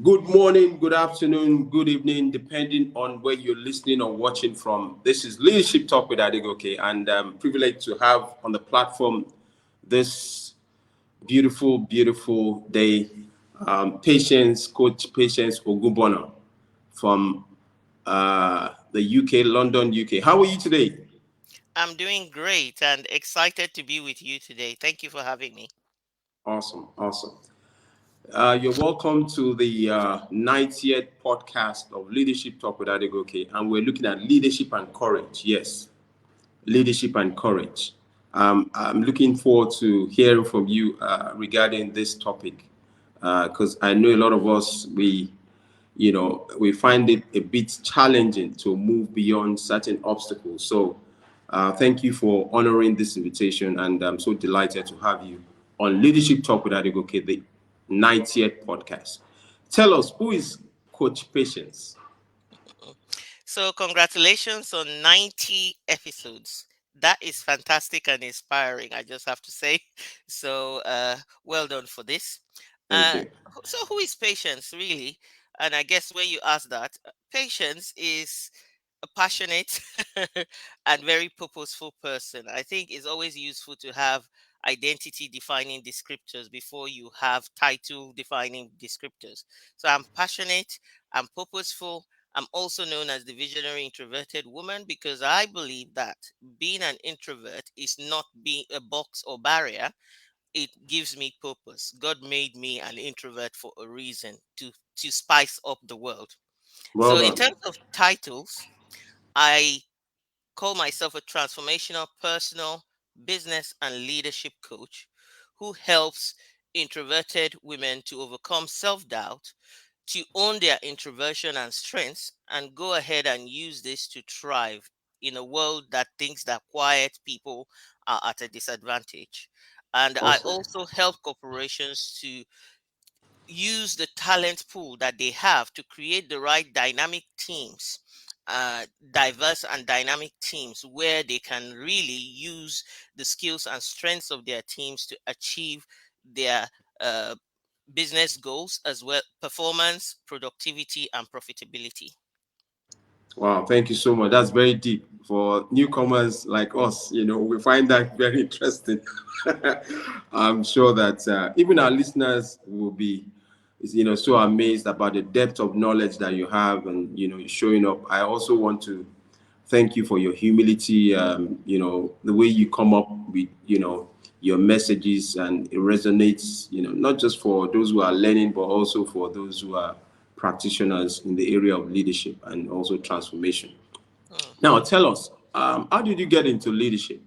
Good morning, good afternoon, good evening, depending on where you're listening or watching from. This is Leadership Talk with Adegoke, and I'm privileged to have on the platform this beautiful day, Coach Patience Ogunbona from the UK, London, UK. How are you today? I'm doing great and excited to be with you today. Thank you for having me. Awesome. You're welcome to the 90th podcast of Leadership Talk with Adegoke, and we're looking at leadership and courage. Yes, leadership and courage. I'm looking forward to hearing from you regarding this topic because I know a lot of us we find it a bit challenging to move beyond certain obstacles. So, thank you for honoring this invitation, and I'm so delighted to have you on Leadership Talk with Adegoke, the 90th podcast. Tell us, who is Coach Patience? So, congratulations on 90 episodes. That is fantastic and inspiring, I just have to say. So, well done for this. Thank Uh, you. so, who is Patience really? And I guess when you ask that, Patience is a passionate and very purposeful person. I think it's always useful to have identity defining descriptors before you have title defining descriptors. So, I'm passionate, I'm purposeful, I'm also known as the visionary introverted woman because I believe that being an introvert is not being a box or barrier. It gives me purpose. God made me an introvert for a reason to spice up the world. Well So in done. terms of titles, I call myself a transformational personal business and leadership coach who helps introverted women to overcome self-doubt, to own their introversion and strengths, and go ahead and use this to thrive in a world that thinks that quiet people are at a disadvantage. And I Awesome. also help corporations to use the talent pool that they have to create the right dynamic teams, diverse and dynamic teams where they can really use the skills and strengths of their teams to achieve their uh, business goals as well performance, productivity, and profitability. Wow, thank you so much. That's very deep for newcomers like us. We find that very interesting. I'm sure that even our listeners will be, so amazed about the depth of knowledge that you have, and showing up. I also want to thank you for your humility. The way you come up with, your messages, and it resonates. Not just for those who are learning, but also for those who are practitioners in the area of leadership and also transformation. Hmm. Now, tell us, how did you get into leadership?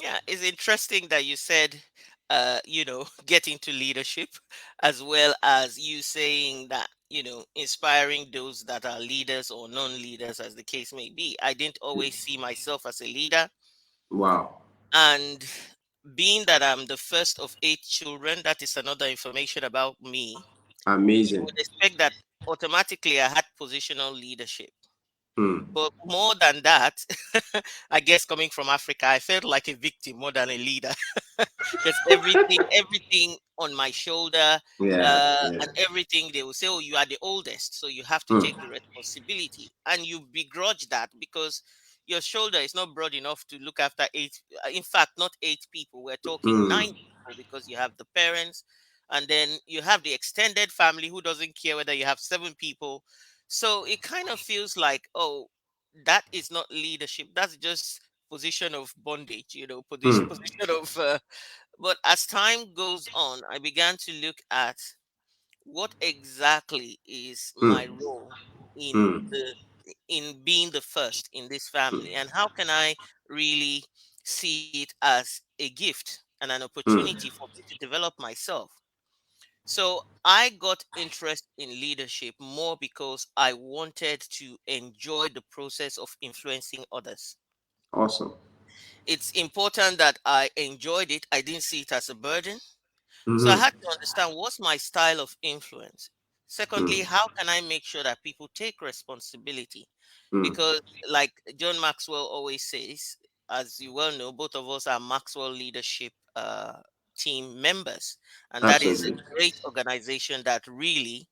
Yeah, it's interesting that you said, get into leadership, as well as you saying that, inspiring those that are leaders or non-leaders, as the case may be. I didn't always see myself as a leader. Wow, And being that I'm the first of 8 children, that is another information about me. You amazing. would expect that automatically I had positional leadership. Hmm. But more than that, I guess coming from Africa, I felt like a victim more than a leader because everything on my shoulder, Yeah, yeah. and everything they will say, "Oh, you are the oldest, so you have to Hmm. take the responsibility," and you begrudge that because your shoulder is not broad enough to look after eight. In fact, not 8 people. We're talking Hmm. 9 people because you have the parents, and then you have the extended family who doesn't care whether you have 7 people. So it kind of feels like, oh, that is not leadership. That's just position of bondage, Hmm. position of. But as time goes on, I began to look at what exactly is Hmm. my role in Hmm. in being the first in this family, and how can I really see it as a gift and an Hmm. opportunity for me to develop myself. So I got interest in leadership more because I wanted to enjoy the process of influencing others. Awesome. It's important that I enjoyed it. I didn't see it as a burden. So I Hmm. had to understand what's my style of influence. Secondly, Hmm. how can I make sure that people take responsibility? Hmm. Because, like John Maxwell always says, as you well know, both of us are Maxwell leadership team members. And that is a Absolutely. great organization that really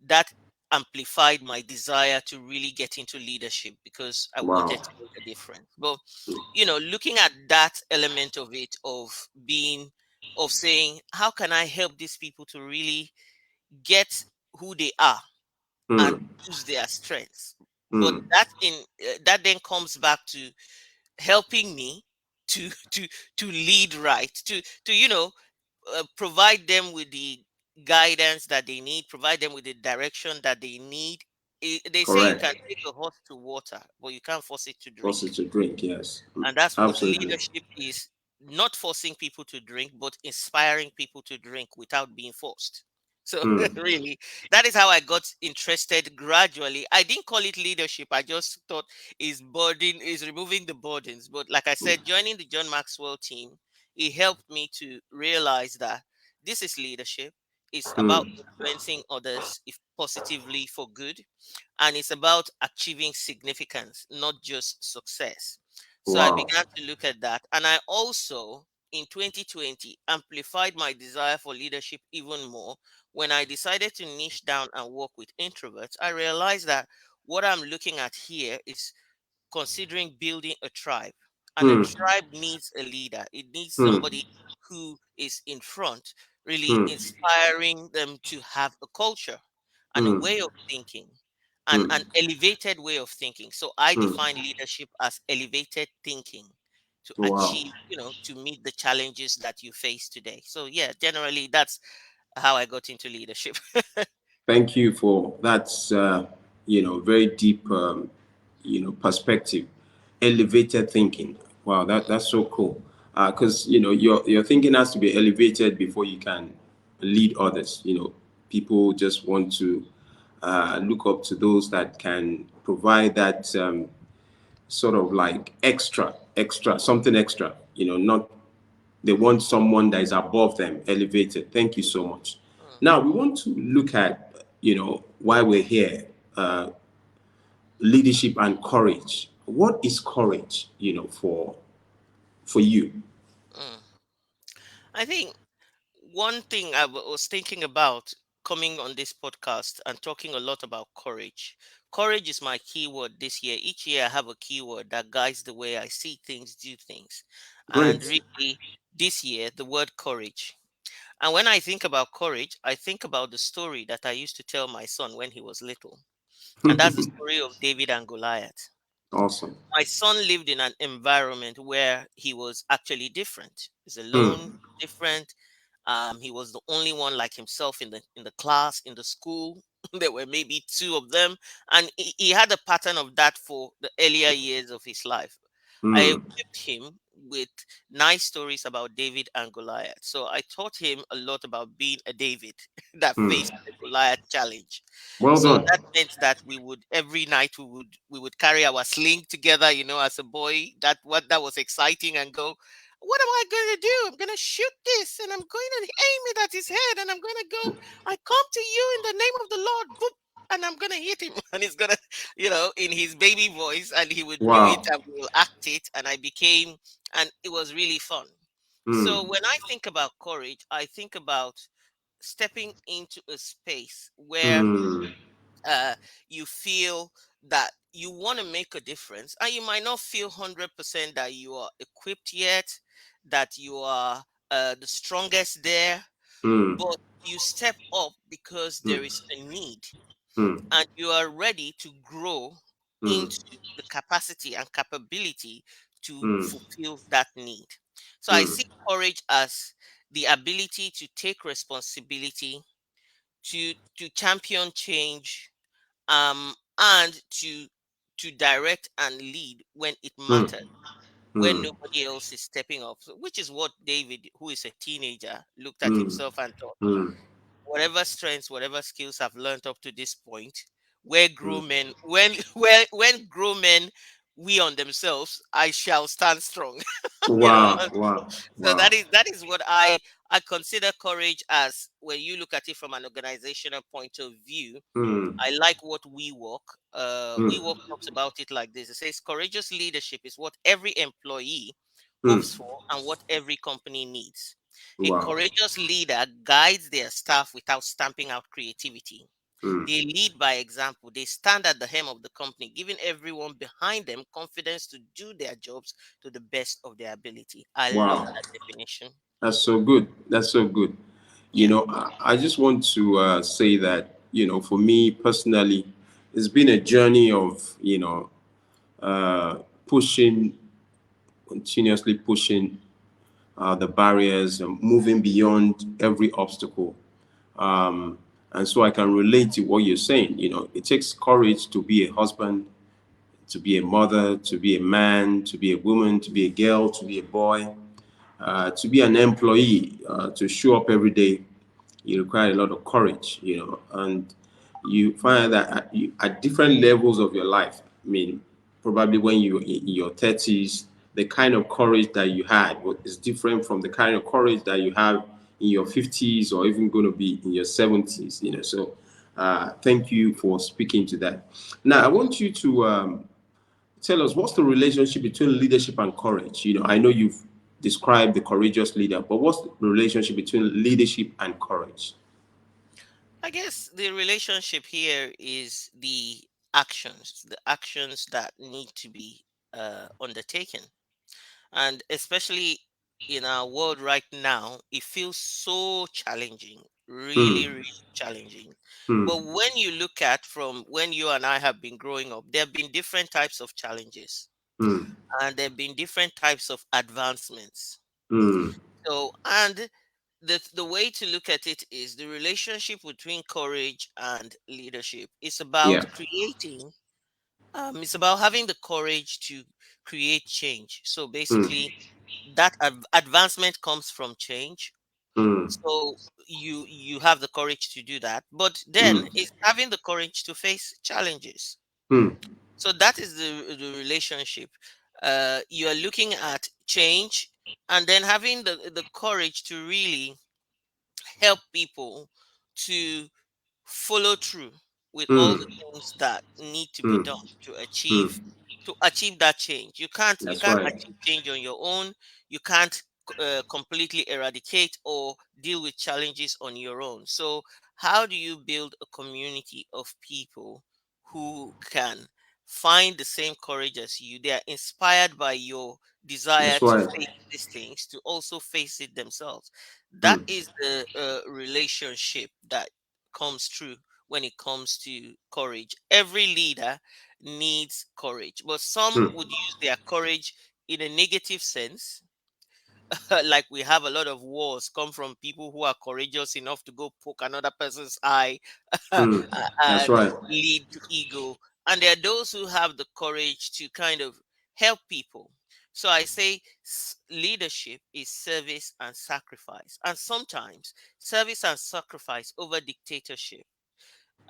that amplified my desire to really get into leadership because I wanted Wow. to make a difference. But looking at that element of it, of saying, how can I help these people to really get who they are and Mm, use their strengths? But mm, that then comes back to helping me to to lead right, to provide them with the guidance that they need, provide them with the direction that they need. They say you can correct. take a horse to water, but you can't force it to drink. Also to drink, yes. Mm, And that's what absolutely. leadership is: not forcing people to drink, but inspiring people to drink without being forced. So, Mm, really, that is how I got interested gradually. I didn't call it leadership. I just thought is removing the burdens. But like I said, joining the John Maxwell team, it helped me to realize that this is leadership. It's about mm, influencing others if positively for good, and it's about achieving significance, not just success. So I wow. began to look at that. And I also, in 2020, amplified my desire for leadership even more when I decided to niche down and work with introverts. I realized that what I'm looking at here is considering building a tribe. And a Mm, tribe needs a leader, it needs mm, somebody who is in front, really mm, inspiring them to have a culture and a mm, way of thinking, and mm, an elevated way of thinking. So I define mm. leadership as elevated thinking to Wow. achieve, to meet the challenges that you face today. So yeah, generally that's how I got into leadership. Thank you for that, very deep, perspective, elevated thinking. Wow, that's so cool. Because your thinking has to be elevated before you can lead others. People just want to look up to those that can provide that sort of like extra, something extra. Not they want someone that is above them, elevated. Thank you so much. Mm, Now we want to look at, why we're here, leadership and courage. What is courage, for you? mm. I think one thing was thinking about coming on this podcast and talking a lot about courage. Courage is my keyword this year. Each year I have a keyword that guides the way I see things, do things. And Great. really, this year, the word courage. And when I think about courage, I think about the story that I used to tell my son when he was little. And that's the story of David and Goliath. Awesome. My son lived in an environment where he was actually different. He's alone, Hmm. different. He was the only one like himself in the class, in the school. There were maybe two of them, and he had a pattern of that for the earlier years of his life. I Hmm. equipped him with nice stories about David and Goliath. So I taught him a lot about being a David that Hmm. faced the Goliath challenge. Well So done. that meant that we would every night we would carry our sling together, as a boy. That was exciting, and go, what am I going to do? I'm going to shoot this, and I'm going to aim it at his head, and I'm going to go. I come to you in the name of the Lord, boop, and I'm going to hit him, and he's going to, in his baby voice, and he would do it, Wow. and we will act it, and it was really fun. So Hmm. when I think about courage, I think about stepping into a space where Hmm. uh, you feel that you want to make a difference, and you might not feel 100% that you are equipped yet, that you are the strongest there, Hmm. but you step up because Hmm. there is a need, Hmm. and you are ready to grow Hmm. into the capacity and capability to Hmm. fulfill that need. So I Hmm. see courage as the ability to take responsibility, to champion change, and to direct and lead when it Hmm. matters, when Hmm. nobody else is stepping up. So, which is what David, who is a teenager, looked at Hmm. himself and thought, Hmm. whatever strengths, whatever skills I've learned up to this point, where Hmm. grown men, when grown men we on themselves, I shall stand strong. you know. Wow. Wow. So that Wow. is that is what I consider courage as when you look at it from an organizational point of view. Hmm. I like what We Hmm. Work talks about it like this. It says courageous leadership is what every employee Hmm. hopes for and what every company needs. A Wow. courageous leader guides their staff without stamping out creativity. Mm. They lead by example. They stand at the helm of the company, giving everyone behind them confidence to do their jobs to the best of their ability. I love Wow. that definition. That's so good. That's so good. Yeah. I just want to say that, for me personally, it's been a journey of, pushing, continuously pushing the barriers and moving beyond every obstacle. And so I can relate to what you're saying. It takes courage to be a husband, to be a mother, to be a man, to be a woman, to be a girl, to be a boy, to be an employee, to show up every day. You require a lot of courage, and you find that at different levels of your life. I mean, probably when you're in your 30s, the kind of courage that you had is different from the kind of courage that you have in your 50s or even going to be in your 70s. So thank you for speaking to that. Now, I want you to tell us, what's the relationship between leadership and courage? I know you've described the courageous leader, but what's the relationship between leadership and courage? I guess the relationship here is the actions that need to be undertaken. And especially in our world right now, it feels so challenging, really, Hmm. really challenging. Hmm. But when you look at from when you and I have been growing up, there have been different types of challenges Hmm. and there have been different types of advancements. Hmm. So, and the way to look at it is the relationship between courage and leadership. It's Yeah. about it's about having the courage to create change. So Hmm. basically, that advancement comes from change. Hmm. So you have the courage to do that, but then Hmm. it's having the courage to face challenges. Hmm. So that is the relationship. You are looking at change and then having the courage to really help people to follow through with all Hmm. the things that need to be Hmm. done Hmm. to achieve that change. You That's can't right. achieve change on your own. You can't completely eradicate or deal with challenges on your own. So how do you build a community of people who can find the same courage as you? They are inspired by your desire That's to right. face these things, to also face it themselves. That Hmm. is the relationship that comes true when it comes to courage. Every leader needs courage, but some Hmm. would use their courage in a negative sense. Like we have a lot of wars come from people who are courageous enough to go poke another person's eye Hmm. That's and right. lead to ego. And there are those who have the courage to kind of help people. So I say leadership is service and sacrifice. And sometimes service and sacrifice over dictatorship.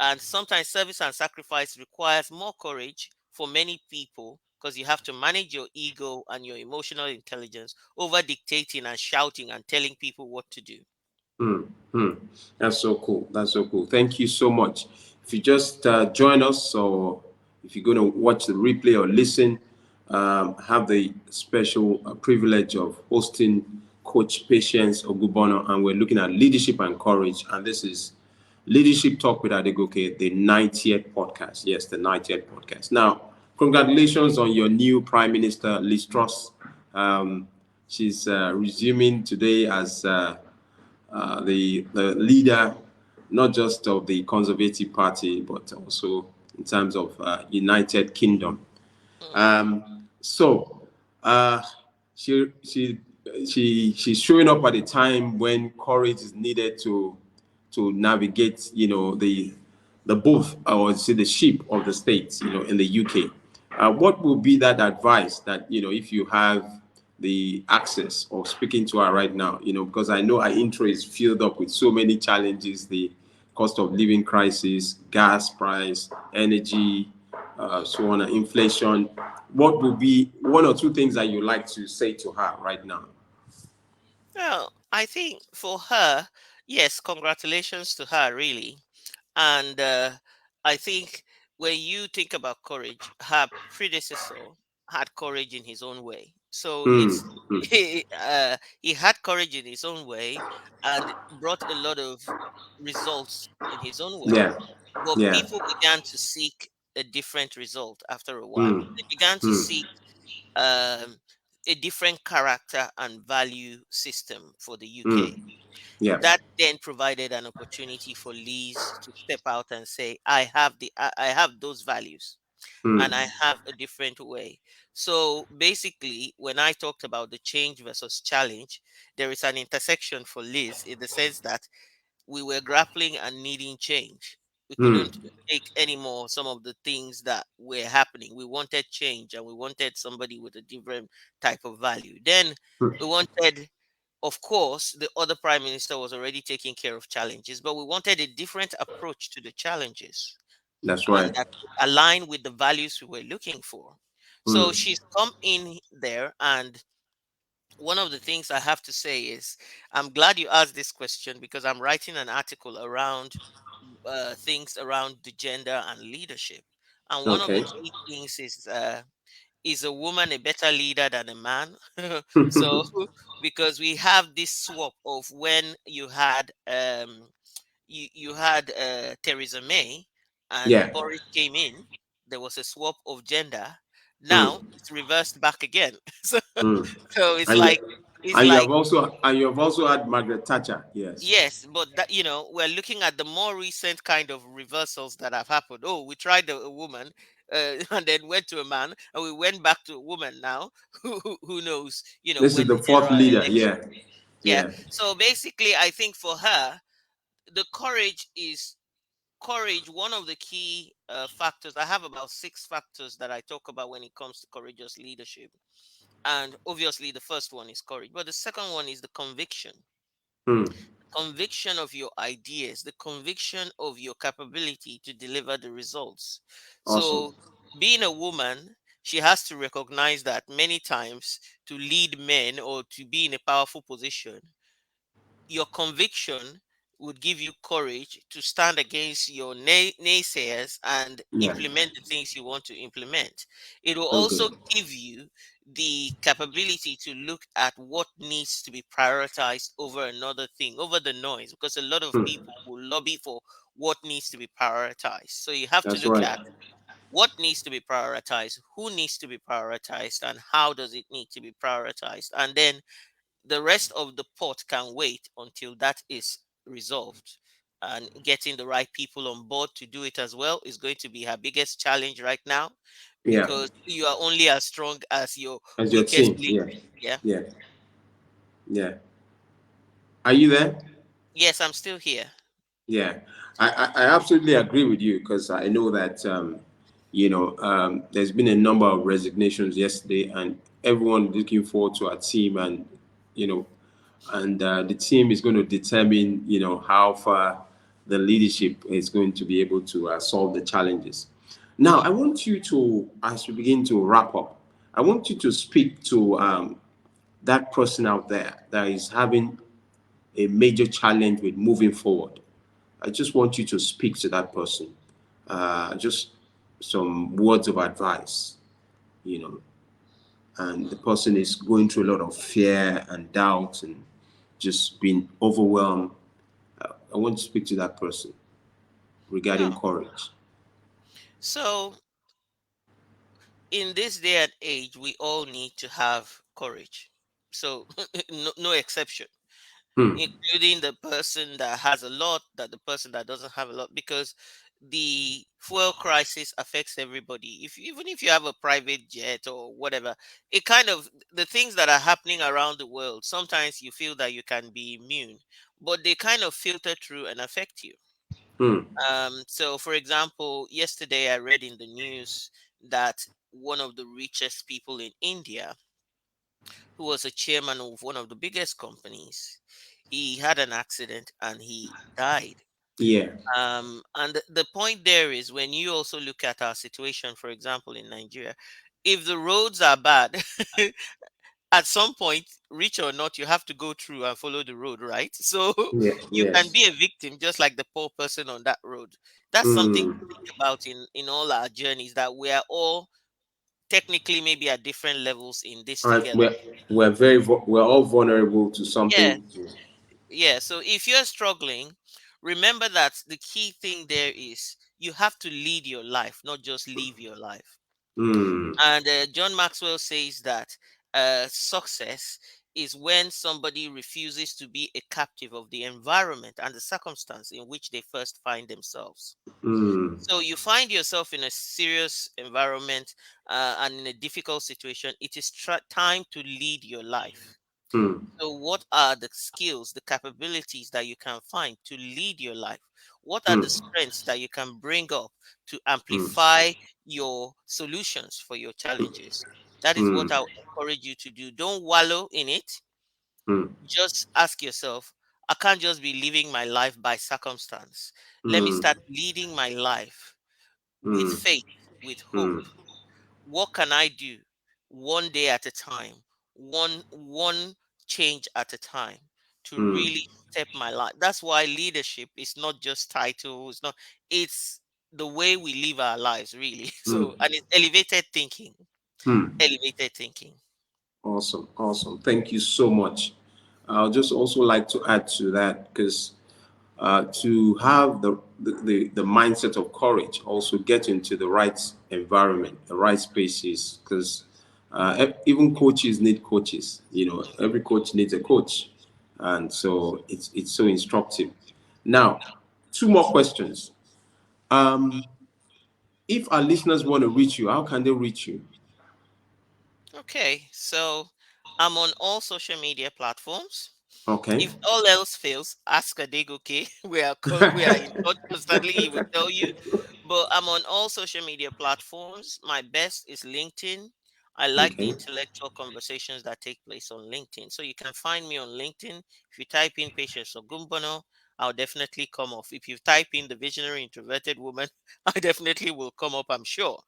And sometimes service and sacrifice requires more courage for many people because you have to manage your ego and your emotional intelligence over dictating and shouting and telling people what to do. Hmm. Hmm. That's so cool. That's so cool. Thank you so much. If you just join us, or if you're going to watch the replay or listen, have the special privilege of hosting Coach Patience Ogunbona, and we're looking at leadership and courage. And this is Leadership Talk with Adegoke, the 90th podcast. Yes, the 90th podcast. Now, congratulations on your new Prime Minister, Liz Truss. Um, she's resuming today as the leader, not just of the Conservative Party, but also in terms of United Kingdom. Mm. So she she she's showing up at a time when courage is needed to navigate, the both, or say the ship of the states, in the UK. What will be that advice that, if you have the access of speaking to her right now, because I know her intro is filled up with so many challenges, the cost of living crisis, gas price, energy, so on, and inflation. What will be one or two things that you like to say to her right now? Well, I think for her, yes, congratulations to her, really. And I think when you think about courage, her predecessor had courage in his own way. So Mm, it's mm. he had courage in his own way and brought a lot of results in his own way. Yeah. But Yeah. people began to seek a different result after a while. Mm, They began to mm, seek um, a different character and value system for the UK. mm. Yeah. That then provided an opportunity for Liz to step out and say, I have those values and Mm, I have a different way. So basically, when I talked about the change versus challenge, there is an intersection for Liz in the sense that we were grappling and needing change. We mm, couldn't take anymore some of the things that were happening. We wanted change and we wanted somebody with a different type of value. Then mm. we wanted, of course, the other prime minister was already taking care of challenges, but we wanted a different approach to the challenges That's and right. that would align with the values we were looking for. So Mm, she's come in there, and one of the things I have to say is I'm glad you asked this question because I'm writing an article around things around the gender and leadership. And one of the okay. key things is a woman a better leader than a man? So because we have this swap of when you had Theresa May and Yeah. Boris came in, there was a swap of gender. Now Mm, it's reversed back again. so, mm. so it's And you, like it's like and you have also had Margaret Thatcher. Yes. yes, but that we're looking at the more recent kind of reversals that have happened. Oh, we tried a woman, and then went to a man, and we went back to a woman now. Who knows? This is When the there fourth are leader. elections. Yeah. Yeah. Yeah. So basically, I think for her, the courage. One of the key factors. I have about 6 factors that I talk about when it comes to courageous leadership, and obviously the first one is courage, but the second one is the Mm, conviction of your ideas, the conviction of your capability to deliver the results. awesome. So, being a woman, she has to recognize that many times to lead men or to be in a powerful position, your conviction would give you courage to stand against your naysayers and Yeah. implement the things you want to implement. It will Okay. also give you the capability to look at what needs to be prioritized over another thing, over the noise, because a lot of Hmm. people will lobby for what needs to be prioritized. So you have to That's look right. at what needs to be prioritized, who needs to be prioritized, and how does it need to be prioritized. And then the rest of the pot can wait until that is resolved. And getting the right people on board to do it as well is going to be her biggest challenge right now Yeah. because you are only as strong as your As your weakest team. link. Yeah. Yeah. Yeah. Yeah. Are you there? Yes, I'm still here. Yeah, I absolutely agree with you because I know that there's been a number of resignations yesterday, and everyone looking forward to our team, and you know, the team is going to determine how far the leadership is going to be able to solve the challenges. Now, I want you to, as we begin to wrap up, I want you to speak to that person out there that is having a major challenge with moving forward. I just want you to speak to that person. Just some words of advice, you know, and the person is going through a lot of fear and doubt and just being overwhelmed. I want to speak to that person regarding Oh, courage. so in this day and age, we all need to have courage. So, no exception, Hmm. including the person that has a lot, that the person that doesn't have a lot, because the fuel crisis affects everybody. Even if you have a private jet or whatever, it kind of the things that are happening around the world. Sometimes you feel that you can be immune, but they kind of filter through and affect you. Hmm. So, for example, yesterday I read in the news that one of the richest people in India, who was a chairman of one of the biggest companies, he had an accident and he died. Yeah. And the point there is when you also look at our situation, for example, in Nigeria, if the roads are bad, at some point, rich or not, you have to go through and follow the road, right? So Yeah. you can Yes. be a victim just like the poor person on that road. That's something Hmm. to think about in all our journeys, that we are all technically maybe at different levels in this All right, together. we're all vulnerable to Yeah, something. yeah. So if you're struggling, remember that the key thing there is you have to lead your life, not just live your life. Mm, And John Maxwell says that success is when somebody refuses to be a captive of the environment and the circumstance in which they first find themselves. mm, So you find yourself in a serious environment and in a difficult situation. It is time to lead your life. mm, So, what are the skills, the capabilities that you can find to lead your life? What are the mm, strengths that you can bring up to mm, amplify your solutions for your challenges? That is what mm, I would encourage you to do. Don't wallow in it. mm, Just ask yourself, I can't just be living my life by circumstance. Let me mm, start leading my life with mm, faith, with hope. mm, What can I do one day at a time, one change at a time to mm, really step my life? That's why leadership is not just title, it's not, it's the way we live our lives really. mm, So, and it's elevated thinking. mm. Elevated thinking. Awesome, awesome. Thank you so much. I'll just also like to add to that because to have the mindset of courage, also get into the right environment, the right spaces, because even coaches need coaches. You know, every coach needs a coach, and so it's so instructive. Now, two more questions. Um, if our listeners want to reach you, how can they reach you? Okay, so I'm on all social media platforms. Okay. If all else fails, ask Adegoke. We are in touch constantly. He will tell you. But I'm on all social media platforms. My best is LinkedIn. I like the Okay. intellectual conversations that take place on LinkedIn. So you can find me on LinkedIn. If you type in Patience Ogunbona, I'll definitely come off. If you type in the visionary introverted woman, I definitely will come up, I'm sure.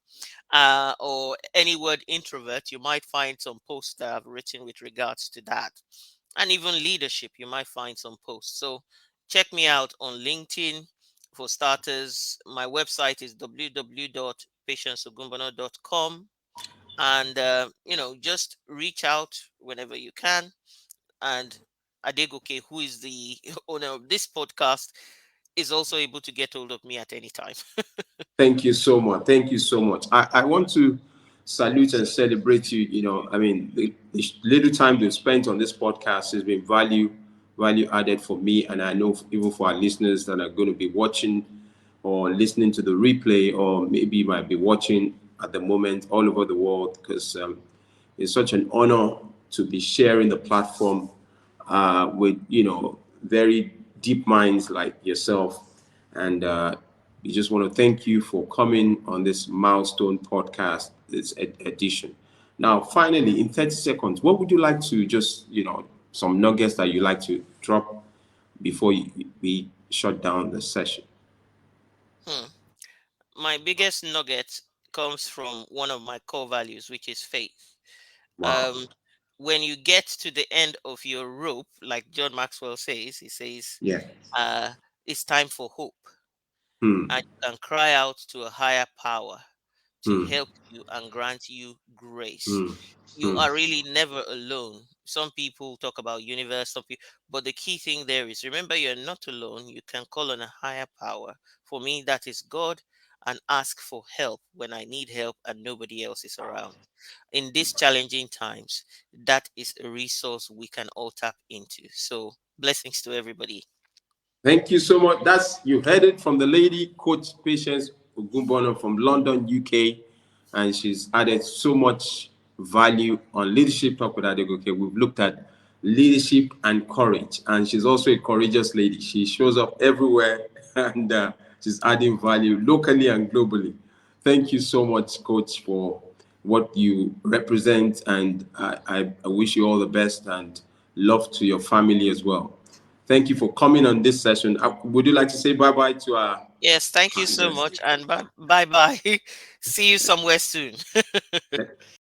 Or any word introvert, you might find some posts that I've written with regards to that. And even leadership, you might find some posts. So check me out on LinkedIn. For starters, my website is www.patienceogumbana.com. And, just reach out whenever you can. And Adegoke, who is the owner of this podcast, is also able to get hold of me at any time. Thank you so much. Thank you so much. I want to salute and celebrate you. You know, I mean, the little time you spent on this podcast has been value added for me, and I know even for our listeners that are going to be watching or listening to the replay, or maybe might be watching at the moment all over the world, because it's such an honor to be sharing the platform with very deep minds like yourself, and we just want to thank you for coming on this milestone podcast, this edition. Now, finally, in 30 seconds, what would you like to just some nuggets that you like to drop before we shut down the session? Hmm. My biggest nugget comes from one of my core values, which is faith. Wow. Um, when you get to the end of your rope, like John Maxwell says, he says, Yeah. uh, it's time for hope. Hmm. And you can cry out to a higher power to Hmm. help you and grant you grace. Hmm. You Hmm. are really never alone. Some people talk about universe, but the key thing there is remember you're not alone. You can call on a higher power. For me, that is God, and ask for help when I need help and nobody else is around. In these challenging times, that is a resource we can all tap into. So blessings to everybody. Thank you so much. That's you heard it from the lady, Coach Patience Ogunbona from London, UK, and she's added so much value on leadership talk with Adegoke. We've looked at leadership and courage, and she's also a courageous lady. She shows up everywhere, and she's adding value locally and globally. Thank you so much, Coach, for what you represent, and I wish you all the best and love to your family as well. Thank you for coming on this session. Would you like to say bye bye to Yes, thank you our so guests? much and bye bye. See you somewhere soon.